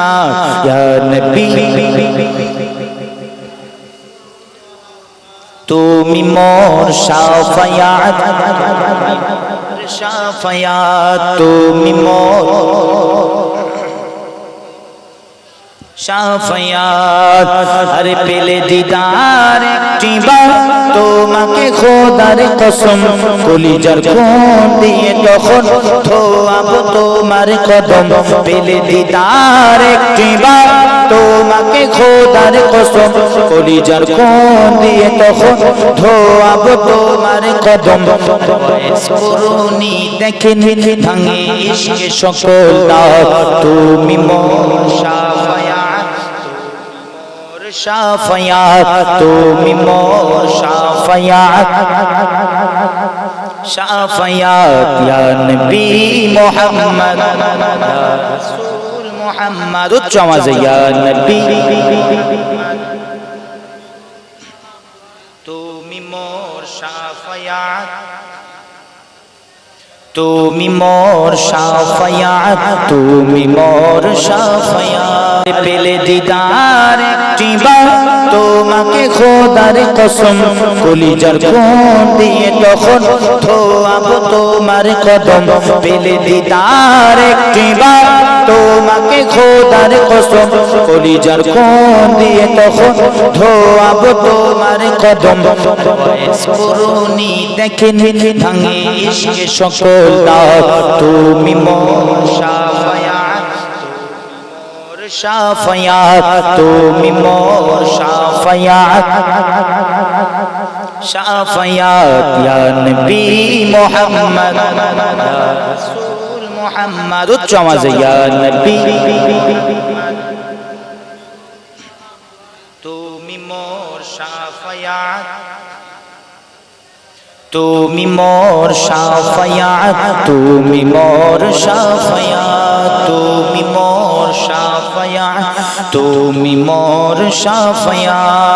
মুহাম্মদ ইয়া নবী তুমি মোর শাফায়াত শাফায়াত তুমি মোর শাফায়াত আরে পেলে দিদার একটি বার তোমাকে খোদার কসম কলিজার খুন দিয়ে তখন ধোয়াব তোমার কদম পেলে দিদার একটি বার তোমাকে খোদার কসম কলিজার খুন দিয়ে তখন ধোয়াব তোমার কদম করুনি দেখেনি ভাঙে ইশকে সকল দাও তুমি মোর শাফায়াত শাফায়াত তুমি মোর শাফায়াত শাফায়াত ইয়া নবী মুহাম্মদ ইয়া রাসূল মুহাম্মদ উচ্চ আওয়াজে ইয়া নবী তুমি মোর শাফায়াত তুমি মোর শাফায়াত তুমি মোর শাফায়াত পেলে দিদার একটি বার তোমাকে খোদার কসম কলিজার খুন দিয়ে তখন ধোয়াব তোমার কদম পেলে দিদার একটি বার তোমাকে খোদার কসম কলিজার খুন দিয়ে তখন ধোয়াব তোমার কদম করুনি দেখেনি ভাঙে ইশকে সকল দাও তুমি মোর শাফায়াত শাফায়াত তুমি মোর শাফায়াত শাফায়াত ইয়া নবী মুহাম্মদ ইয়া রাসূল মুহাম্মদ উচ্চ আওয়াজে ইয়া নবী তুমি মোর শাফায়াত তুমি মোর শাফায়াত তুমি মোর শাফায়াত তুমি মোর শাফায়াত তুমি মোর শাফায়াত